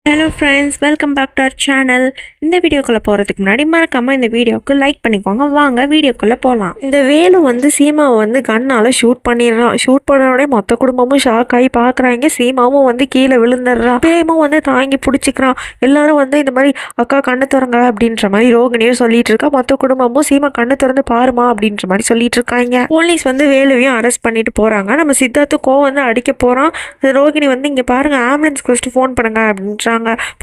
Hello friends, welcome back to our channel. இந்த வீடியோக்குள்ளே போகிறதுக்கு முன்னாடி மறக்காமல் இந்த வீடியோவுக்கு லைக் பண்ணிக்கோங்க. வாங்க வீடியோக்குள்ளே போகலாம். இந்த வேலு சீமாவை கண்ணால் ஷூட் பண்ணிடுறான். ஷூட் பண்ணோடனே மொத்த குடும்பமும் ஷாக் ஆகி பார்க்குறாங்க. சீமாவும் கீழே விழுந்துடுறான். பிரேமும் தாங்கி பிடிச்சிக்கிறான். எல்லாரும் இந்த மாதிரி அக்கா கண்ணு திறங்க அப்படின்ற மாதிரி ரோகிணியும் சொல்லிட்டு இருக்கா. மொத்த குடும்பமும் சீமா கண்ணு திறந்து பாருமா அப்படின்ற மாதிரி சொல்லிட்டு இருக்காங்க. போலீஸ் வேலுவையும் அரெஸ்ட் பண்ணிட்டு போகிறாங்க. நம்ம சித்தார்த்துக்கும் அடிக்க போகிறான். ரோகிணி இங்கே பாருங்க, ஆம்புலன்ஸ்க்கு ஃபஸ்ட்டு ஃபோன் பண்ணுங்க அப்படின்றாங்க.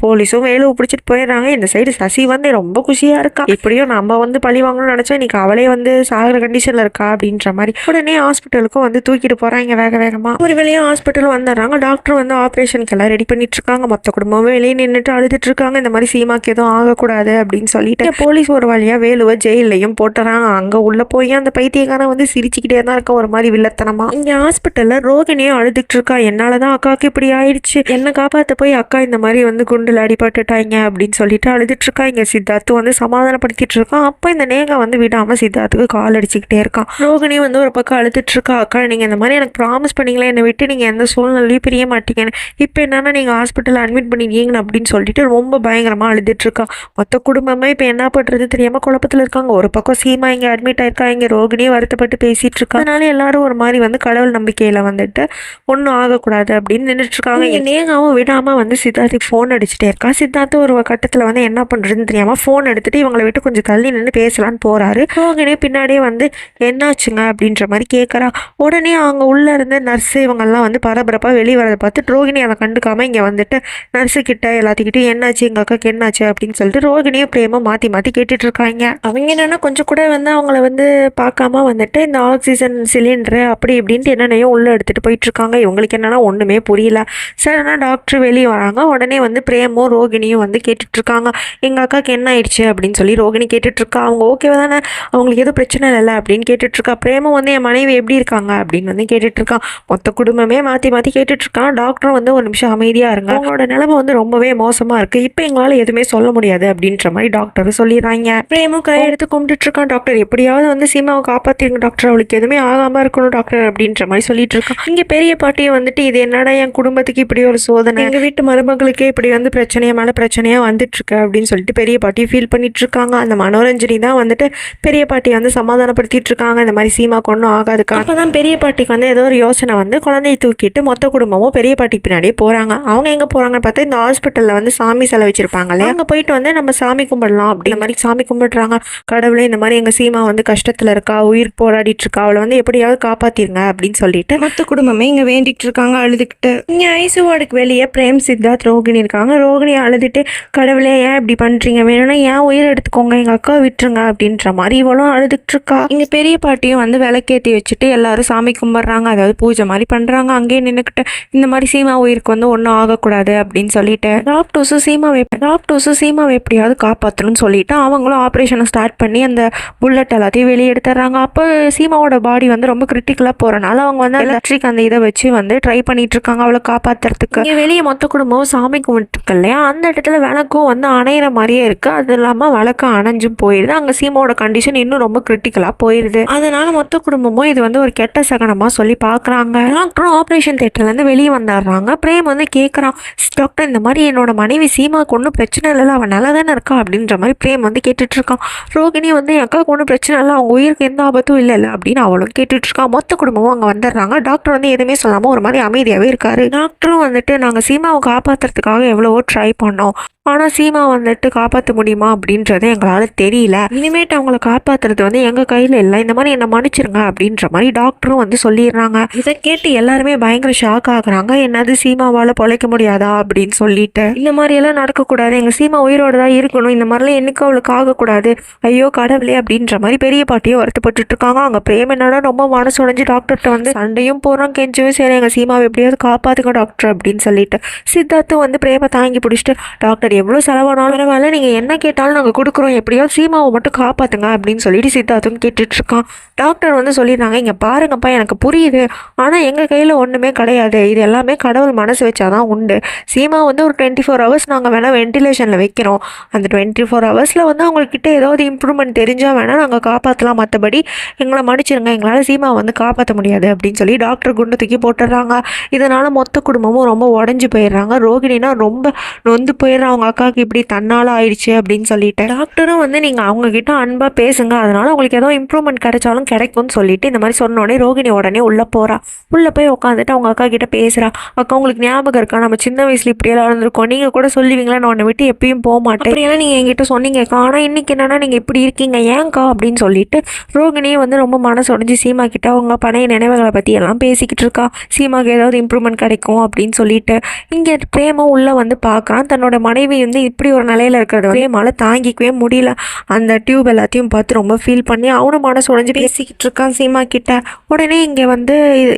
போலீஸும் வேலுவை பிடிச்சிட்டு போயிடுறாங்க. இந்த சைடு சசி ரொம்ப குஷியா இருக்கா. இப்படியும் நம்ம பழி வாங்கணும்னு நினைச்சா இன்னைக்கு அவளே சாகிற கண்டிஷன்ல இருக்கா அப்படின்ற மாதிரி உடனே ஹாஸ்பிட்டலுக்கும் தூக்கிட்டு போறாங்க வேக வேகமா. ஒரு வேலையா ஹாஸ்பிட்டல் வந்துடுறாங்க. டாக்டர் ஆப்ரேஷனுக்கு எல்லாம் ரெடி பண்ணிட்டு இருக்காங்க. மொத்த குடும்பம் வெளியே நின்றுட்டு அழுதுட்டு இருக்காங்க. இந்த மாதிரி சீமாக்கு எதுவும் ஆகக்கூடாது அப்படின்னு சொல்லிட்டு போலீஸ் ஒரு வழியா வேலுவை ஜெயிலையும் போட்டுறாங்க. அங்க உள்ள போய் அந்த பைத்தியக்காரன் சிரிச்சுக்கிட்டே தான் இருக்க, ஒரு மாதிரி வில்லத்தனமா. இங்க ஹாஸ்பிட்டல்ல ரோகிணியும் அழுதுட்டு இருக்கா. என்னாலதான் அக்காவுக்கு இப்படி ஆயிடுச்சு, என்ன காப்பாத்த போய் அக்கா இந்த மாதிரி குண்டுல அடிபட்டுட்டாங்க அப்படின்னு சொல்லிட்டு அழுதுட்டு இருக்கா. இங்க சித்தார்த்து சமாதானப்படுத்திட்டு இருக்கான். அப்ப இந்த நேகா விடாம சித்தார்த்துக்கு கால் அடிச்சுக்கிட்டே இருக்கான். ரோகிணி ஒரு பக்கம் அழுதுட்டு இருக்கா. அக்கா, நீங்க இந்த மாதிரி எனக்கு ப்ராமிஸ் பண்ணீங்களே, என்னை விட்டு நீங்க எந்த சூழ்நிலையும் பிரிய மாட்டீங்கன்னு. இப்ப என்னன்னா நீங்க ஹாஸ்பிட்டல் அட்மிட் பண்ணிருக்கீங்கன்னு அப்படின்னு சொல்லிட்டு ரொம்ப பயங்கரமா அழுதுட்டு இருக்கா. மொத்த குடும்பமே இப்ப என்ன பண்றது தெரியாம குழப்பத்துல இருக்காங்க. ஒரு பக்கம் சீமா இங்க அட்மிட் ஆயிருக்கா. இங்க ரோகிணியே வருத்தப்பட்டு பேசிட்டு இருக்கா. அதனால எல்லாரும் ஒரு மாதிரி கடவுள் நம்பிக்கையில ஒன்னும் ஆகக்கூடாது அப்படின்னு நின்றுட்டு இருக்காங்க. நேகாவும் விடாம சித்தார்த்துக்கு ஃபோன் அடிச்சுட்டே இருக்கா. சித்தார்த்து ஒரு கட்டத்தில் என்ன பண்ணுறதுன்னு தெரியாமல் ஃபோன் எடுத்துட்டு இவங்களை விட்டு கொஞ்சம் தள்ளி நின்று பேசலான்னு போகிறாரு. ரோகிணி பின்னாடியே என்னாச்சுங்க அப்படின்ற மாதிரி கேட்குறா. உடனே அவங்க உள்ளே இருந்து நர்ஸு இவங்கெல்லாம் பரபரப்பாக வெளியே வரதை பார்த்து ரோகிணி அதை கண்டுக்காமல் இங்கே நர்ஸு கிட்ட எல்லாத்துக்கிட்டையும் என்னாச்சு, எங்கள் அக்காக்கு என்னாச்சு அப்படின்னு சொல்லிட்டு ரோகிணியை பிரேமா மாற்றி மாற்றி கேட்டுட்டு இருக்காங்க. அவங்க என்னென்னா கொஞ்சம் கூட அவங்கள பார்க்காம இந்த ஆக்சிஜன் சிலிண்டரு அப்படி இப்படின்ட்டு என்னென்னையும் உள்ளே எடுத்துகிட்டு போயிட்டு இருக்காங்க. இவங்களுக்கு என்னென்னா ஒன்றுமே புரியல. சடனாக டாக்டர் வெளியே வராங்க. உடனே பிரேமும் ரோகிணியும் கேட்டுட்டு இருக்காங்க. எங்க அக்காக்கு என்ன ஆயிடுச்சு அப்படின்னு சொல்லி ரோகிணி கேட்டுட்டு இருக்கா. அவங்க ஓகேவா தானே, அவங்களுக்கு எதுவும் பிரச்சனை இல்லை அப்படின்னு கேட்டுட்டு இருக்கா. பிரேமும் என் மனைவி எப்படி இருக்காங்க அப்படின்னு கேட்டுட்டு இருக்கான். மொத்த குடும்பமே மாற்றி மாற்றி கேட்டுட்டு இருக்கான். டாக்டரும் ஒரு நிமிஷம் அமைதியா இருங்க, அவங்களோட நிலைமை ரொம்பவே மோசமா இருக்கு, இப்போ எங்களால் எதுவுமே சொல்ல முடியாது அப்படின்ற மாதிரி டாக்டர் சொல்லிடுறாங்க. பிரேமும் கையெடுத்து கும்பிட்டுட்டு இருக்கான். டாக்டர் எப்படியாவது சீமாவை காப்பாத்திருங்க டாக்டர், அவளுக்கு எதுவுமே ஆகாம இருக்கணும் டாக்டர் அப்படின்ற மாதிரி சொல்லிட்டு இருக்கான். இங்க பெரிய பாட்டியை இது என்னடா என் குடும்பத்துக்கு இப்படி ஒரு சோதனை, எங்க வீட்டு மருமகளுக்கே இப்படி பிரச்சனையா மேல பிரச்சனையா வந்துட்டு இருக்கு அப்படின்னு சொல்லிட்டு பெரிய பாட்டி ஃபீல் பண்ணிட்டு இருக்காங்க. அந்த மனோரஞ்சனி தான் பெரிய பாட்டி சமாதானப்படுத்திட்டு இருக்காங்க. இந்த மாதிரி சீமா கொண்டும் ஆகாதுக்கா. அப்பதான் பெரிய பாட்டிக்கு ஏதோ ஒரு யோசனை குழந்தையை தூக்கிட்டு மொத்த குடும்பமும் பெரிய பாட்டிக்கு பின்னாடியே போறாங்க. அவங்க எங்க போறாங்கன்னு பார்த்தா இந்த ஹாஸ்பிட்டல்ல சாமி செலவு வச்சிருப்பாங்களே, அங்க போயிட்டு நம்ம சாமி கும்பிடலாம் அப்படிங்கிற மாதிரி சாமி கும்பிடுறாங்க. கடவுளே, இந்த மாதிரி எங்க சீமா கஷ்டத்துல இருக்கா, உயிர் போராடிட்டு இருக்கா, அவளை எப்படியாவது காப்பாத்திருங்க அப்படின்னு சொல்லிட்டு மொத்த குடும்பமே இங்க வேண்டிட்டு இருக்காங்க அழுதுகிட்டு. இங்க ஐசு வார்டுக்கு வெளியே பிரேம், சித்தார்த், ரோகிணி இருக்காங்க. ரோகிணி அழுதுட்டு, கடவுளே ஏன் இப்படி பண்றீங்க, வேணும்னா ஏன் உயிர் எடுத்துக்கோங்க, எங்க அக்கா விட்டுருங்க அப்படின்ற மாதிரி இவளும் அழுதுட்டு இருக்கா. இங்க பெரிய பாட்டியும் விளக்கேற்றி வச்சுட்டு எல்லாரும் சாமி கும்பிடுறாங்க, அதாவது பூஜை மாதிரி பண்றாங்க. அங்கேயே நின்றுக்கிட்டு இந்த மாதிரி சீமா உயிருக்கு ஒன்றும் ஆகக்கூடாது அப்படின்னு சொல்லிட்டு டாக்டர்ஸும் சீமாவை எப்படியாவது காப்பாற்றணும்னு சொல்லிட்டு அவங்களும் ஆப்ரேஷனை ஸ்டார்ட் பண்ணி அந்த புல்லட் எல்லாத்தையும் வெளியே எடுத்துறாங்க. அப்போ சீமாவோட பாடி ரொம்ப கிரிட்டிக்கலா போறனால அவங்க எலக்ட்ரிக் அந்த இதை வச்சு ட்ரை பண்ணிட்டு இருக்காங்க அவளை காப்பாத்துறதுக்கு. வெளியே மொத்த குடும்பம் சாமி கும்பிட்டு இருக்கு இல்லையா, அந்த இடத்துல விளக்கும் அணையிற மாதிரியே இருக்கு. அது இல்லாம விளக்கு அணைஞ்சும் போயிடுது. அங்க சீமாவோட கண்டிஷன் இன்னும் ரொம்ப கிரிட்டிக்கலா போயிருது. அதனால மொத்த குடும்பமும் இது ஒரு கெட்ட சகனமா சொல்லி பாக்குறாங்க. டாக்டரும் ஆப்ரேஷன் தியேட்டர்ல இருந்து வெளியே வந்துடுறாங்க. பிரேம் கேட்கறான், டாக்டர் இந்த மாதிரி என்னோட மனைவி சீமாக்கு ஒன்றும் பிரச்சனை இல்லை, அவன் நல்லா தானே இருக்கா அப்படின்ற மாதிரி பிரேம் கேட்டுட்டு இருக்கான். ரோகிணி என் அக்காவுக்கு ஒன்றும் பிரச்சனை இல்லை, அவங்க உயிருக்கு எந்த ஆபத்தும் இல்லை அப்படின்னு அவளும் கேட்டுட்டு இருக்கான். மொத்த குடும்பமும் அங்க வந்துடுறாங்க. டாக்டர் எதுவுமே சொல்லாம ஒரு மாதிரி அமைதியாவே இருக்காரு. டாக்டரும் நாங்க சீமாவை காப்பாத்துறதுக்காக எவ்வளவோ ட்ரை பண்ணோம், ஆனால் சீமா காப்பாற்ற முடியுமா அப்படின்றது எங்களால் தெரியல, இனிமேட்டு அவங்கள காப்பாற்றுறது எங்கள் கையில் இல்லை, இந்த மாதிரி என்னை மன்னிச்சிருங்க அப்படின்ற மாதிரி டாக்டரும் சொல்லிடுறாங்க. இதை கேட்டு எல்லாருமே பயங்கர ஷாக் ஆகுறாங்க. என்னது சீமாவால் பொழைக்க முடியாதா அப்படின்னு சொல்லிட்டு, இந்த மாதிரியெல்லாம் நடக்கக்கூடாது, எங்கள் சீமா உயிரோடு தான் இருக்கணும், இந்த மாதிரிலாம் என்னைக்கு அவளுக்கு ஆகக்கூடாது, ஐயோ கடவுளே அப்படின்ற மாதிரி பெரிய பாட்டியும் வருத்தப்பட்டு இருக்காங்க. அங்கே பிரேம் என்னடா ரொம்ப மனசு உடைஞ்சு டாக்டர்கிட்ட சண்டையும் போகிறோம், கெஞ்சவும் சரி எங்கள் சீமாவை எப்படியாவது காப்பாற்றுங்க டாக்டர் அப்படின்னு சொல்லிட்டு சித்தார்த்தும் பிரேமை தாங்கி பிடிச்சிட்டு, டாக்டர் அது எவ்வளோ செலவானாலும் பரவாயில்ல, நீங்கள் என்ன கேட்டாலும் நாங்கள் கொடுக்குறோம், எப்படியாவது சீமாவை மட்டும் காப்பாற்றுங்க அப்படின்னு சொல்லிட்டு சித்தார்த்தும் கேட்டுட்ருக்கான். டாக்டர் வந்து சொல்லிடுறாங்க, இங்கே பாருங்கப்பா எனக்கு புரியுது, ஆனால் எங்கள் கையில் ஒன்றுமே கிடையாது, இது எல்லாமே கடவுள் மனசு வச்சாதான் உண்டு. சீமா வந்து ஒரு 24 ஹவர்ஸ் நாங்கள் வேணால் வென்டிலேஷனில் வைக்கிறோம். அந்த 24 ஹவர்ஸில் வந்து அவங்கக்கிட்ட ஏதாவது இம்ப்ரூவ்மெண்ட் தெரிஞ்சால் வேணால் நாங்கள் காப்பாற்றலாம், மற்றபடி எங்களை மன்னிச்சிருங்க, எங்களால் சீமாவை வந்து காப்பாற்ற முடியாது அப்படின்னு சொல்லி டாக்டர் குண்டு தூக்கி போட்டுடுறாங்க. இதனால் மொத்த குடும்பமும் ரொம்ப உடஞ்சி போயிடுறாங்க. ரோகிணினா ரொம்ப நொந்து போயிடுறாங்க, அவங்க அக்காவுக்கு இப்படி தன்னால் ஆயிடுச்சு அப்படின்னு சொல்லிட்டு. டாக்டரும் வந்து நீங்கள் அவங்கக்கிட்ட அன்பாக பேசுங்க, அதனால் உங்களுக்கு ஏதோ இம்ப்ரூவ்மெண்ட் கிடைச்சாலும் கிடைக்கும்னு சொல்லிட்டு இந்த மாதிரி சொன்னோடனே ரோகிணி உடனே உள்ளே போகிறா. உள்ளே போய் உட்காந்துட்டு அவங்க அக்கா கிட்ட பேசுகிறா. அக்கா உங்களுக்கு ஞாபகம் இருக்கா, நம்ம சின்ன வயசில் இப்படியெல்லாம் இருந்திருக்கோம், நீங்கள் கூட சொல்லுவீங்களா நான் உன்னை விட்டு எப்பயும் போக மாட்டேன், அப்படியெல்லாம் நீங்கள் என்கிட்ட சொன்னீங்கக்கா, ஆனால் இன்றைக்கி என்னன்னா நீங்கள் இப்படி இருக்கீங்க ஏன்க்கா அப்படின்னு சொல்லிட்டு ரோகிணியே வந்து ரொம்ப மனசு உடஞ்சி சீமா கிட்ட அவங்க பழைய நினைவுகளை பற்றி எல்லாம் பேசிக்கிட்டு இருக்கா. சீமாவுக்கு ஏதாவது இம்ப்ரூவ்மெண்ட் கிடைக்கும் அப்படின்னு சொல்லிட்டு. இங்கே பிரேமும் உள்ளே வந்து பார்க்குறான். தன்னோட மனைவி வந்து இப்படி ஒரு நிலையில் இருக்கிறத பிரேமால் தாங்கிக்கவே முடியல. அந்த டியூப் எல்லாத்தையும் பார்த்து ரொம்ப ஃபீல் பண்ணி அவனும் மனசு உடஞ்சி பேசிக்கிட்டு இருக்கான் சீமா கிட்ட. உடனே இங்கே வந்து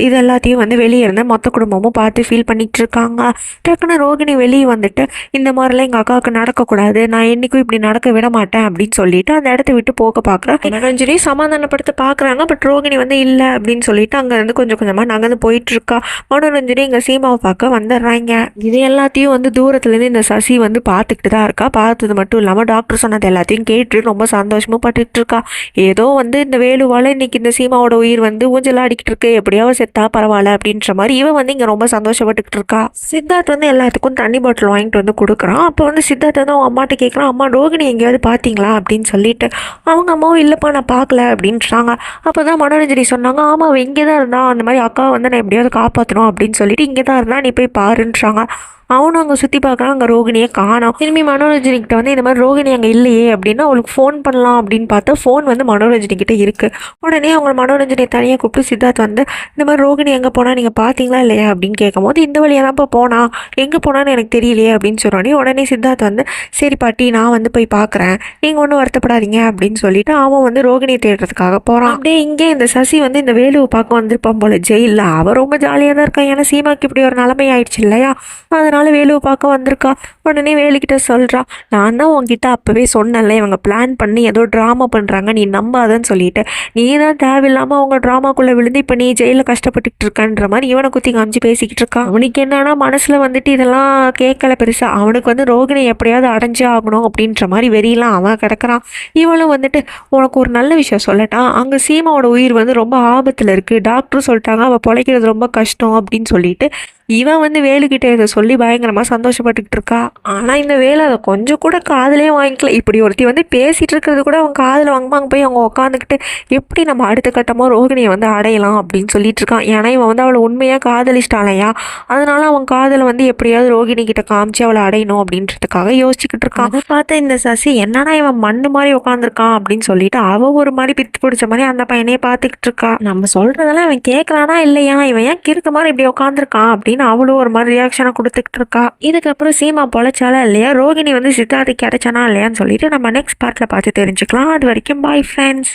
இது எல்லாத்தையும் வந்து வெளியே இருந்து மொத்த குடும்பமும் பார்த்து ஃபீல் பண்ணிகிட்டு இருக்காங்க. டக்குன்னு ரோகிணி வெளியே வந்துட்டு இந்த மாதிரிலாம் எங்கள் அக்காவுக்கு நடக்கக்கூடாது, நான் என்றைக்கும் இப்படி நடக்க விட மாட்டேன் அப்படின்னு சொல்லிட்டு அந்த இடத்த விட்டு போக பார்க்குறேன். மனோரஞ்சனி சமாதானப்படுத்த பார்க்குறாங்க. பட் ரோகிணி வந்து இல்லை அப்படின்னு சொல்லிட்டு அங்கேருந்து கொஞ்சம் கொஞ்சமாக நகர்ந்து போயிட்டுருக்கா. மனோரஞ்சனி இங்கே சீமாவை பார்க்க வந்துடுறாங்க. இது எல்லாத்தையும் வந்து தூரத்துலேருந்து இந்த சசி வந்து பார்த்துக்கிட்டு தான் இருக்கா. பார்த்தது மட்டும் இல்லாமல் டாக்டர் சொன்னது எல்லாத்தையும் கேட்டு ரொம்ப சந்தோஷமும் பட்டுட்டு இருக்கா. ஏதோ வந்து இந்த வேலுவால் இன்னைக்கு இந்த சீமாவோட உயிர் வந்து ஊஞ்சல் ஆடிக்கிட்டு இருக்கு, எப்படியாவது செத்தா பரவாயில்ல அப்படின்ற மாதிரி இவன் வந்து இங்கே ரொம்ப சந்தோஷப்பட்டுக்கிட்டு இருக்கா. சித்தார்த் வந்து எல்லாத்துக்கும் தண்ணி பாட்டில் வாங்கிட்டு வந்து கொடுக்குறான். அப்போ வந்து சித்தார்த் வந்து அவங்க அம்மாட்ட கேட்குறான், அம்மா ரோகிணி எங்கேயாவது பார்த்தீங்களா அப்படின்னு சொல்லிட்டு. அவங்க அம்மாவும் இல்லைப்பா நான் பார்க்கல அப்படின்றாங்க. அப்போ தான் மனோரஞ்சனி சொன்னாங்க, ஆமாம் அவள் இங்கே தான் இருந்தான், அந்த மாதிரி அக்காவை வந்து நான் எப்படியாவது காப்பாற்றணும் அப்படின்னு சொல்லிட்டு இங்கே தான் இருந்தால் நீ போய் பாருன்றாங்க. அவனும் அங்கே சுற்றி பார்க்குறான், அங்கே ரோகிணியை காணோம். திரும்பி மனோரஞ்சனிக்கிட்ட வந்து இந்த மாதிரி ரோகிணி அங்கே இல்லையே அப்படின்னா அவளுக்கு ஃபோன் பண்ணலாம் அப்படின்னு பார்த்தா ஃபோன் வந்து மனோரஞ்சனிக்கிட்ட இருக்குது. உடனே அவங்க மனோரஞ்சனை தனியாக கூப்பிட்டு சித்தார்த் வந்து இந்த மாதிரி ரோகிணி எங்கே போனால் நீங்கள் பார்த்தீங்களா இல்லையா அப்படின்னு கேட்கும்போது இந்த வழியாக தான்ப்பா போனா, எங்கே போனான்னு எனக்கு தெரியலையே அப்படின்னு சொன்னோடனே உடனே சித்தார்த் வந்து சரி பாட்டி நான் வந்து போய் பார்க்குறேன், நீங்கள் ஒன்றும் வருத்தப்படாதீங்க அப்படின்னு சொல்லிட்டு அவன் வந்து ரோகிணியை தேடுறதுக்காக போகிறான். அப்படியே இங்கே இந்த சசி வந்து இந்த வேலுவை பார்க்க வந்திருப்பான் போல ஜெயிலில். அவன் ரொம்ப ஜாலியாக தான் இருக்கான், ஏன்னா சீமாக்கு இப்படி ஒரு நிலைமை ஆயிடுச்சு இல்லையா, அதனால் வேலுவை பார்க்க வந்திருக்கா. உடனே வேலுக்கிட்ட சொல்கிறா, நான் தான் உங்ககிட்ட அப்போவே சொன்னேன்ல இவங்க பிளான் பண்ணி ஏதோ ட்ராமா பண்ணுறாங்க, நீ நம்பாதன்னு சொல்லிட்டு நீ தான் தேவையில்லாமல் அவங்க ட்ராமாக்குள்ளே விழுந்து இப்போ நீ ஜெயிலில் கஷ்டப்பட்டுக்கிட்டு இருக்கன்ற மாதிரி இவனை குத்தி காமிச்சு பேசிக்கிட்டு இருக்கான். அவனுக்கு என்னன்னா மனசில் வந்துட்டு இதெல்லாம் கேட்கல பெருசாக, அவனுக்கு வந்து ரோகிணி எப்படியாவது அடைஞ்சே ஆகணும் அப்படின்ற மாதிரி வெறியெல்லாம் அவன் கிடக்கிறான். இவளும் வந்துட்டு உனக்கு ஒரு நல்ல விஷயம் சொல்லட்டான், அங்கே சீமாவோட உயிர் வந்து ரொம்ப ஆபத்தில் இருக்குது, டாக்டரும் சொல்லிட்டாங்க அவள் பிழைக்கிறது ரொம்ப கஷ்டம் அப்படின்னு சொல்லிட்டு இவன் வந்து வேலுக்கிட்ட இதை சொல்லி பயங்கரமாக சந்தோஷப்பட்டுக்கிட்டு இருக்கா. ஆனால் இந்த வேலை அதை கொஞ்சம் கூட காதலே வாங்கிக்கல. இப்படி ஒருத்தி வந்து பேசிகிட்டு இருக்கிறது கூட அவன் காதில் வாங்க போய் அவங்க உட்காந்துக்கிட்டு எப்படி நம்ம அடுத்த கட்டமாக ரோகிணியை வந்து அடையலாம் அப்படின்னு சொல்லிட்டு இருக்கான். ஏன்னா இவன் வந்து அவளை உண்மையாக காதலிச்சிட்டாலையா, அதனால அவன் காதலை வந்து எப்படியாவது ரோகிணி கிட்ட காமிச்சு அவளை அடையணும் அப்படின்றதுக்காக யோசிச்சுக்கிட்டு இருக்கான். அதை பார்த்த இந்த சசி என்னன்னா இவன் மண்ணு மாதிரி உட்காந்துருக்கான் அப்படின்னு சொல்லிட்டு அவள் ஒரு மாதிரி பித்து பிடிச்ச மாதிரி அந்த பையனையே பார்த்துக்கிட்டு இருக்கா. நம்ம சொல்கிறதெல்லாம் இவன் கேட்கலானா இல்லையா, இவன் ஏன் கிறுக்க மாதிரி இப்படி உட்காந்துருக்கான் அப்படின்னு அவளும் ஒரு மாதிரி ரியாக்ஷனை கொடுத்துக்கிட்டு இருக்கா. இதுக்கப்புறம் சீமா பொழைச்சாலா இல்லையா, ரோகிணி வந்து சித்தார்த்துக்கு கிடைச்சானா இல்லையான்னு சொல்லிட்டு நம்ம நெக்ஸ்ட் பார்ட்டில் பார்த்து தெரிஞ்சுக்கலாம். அது வரைக்கும் பாய் ஃப்ரெண்ட்ஸ்.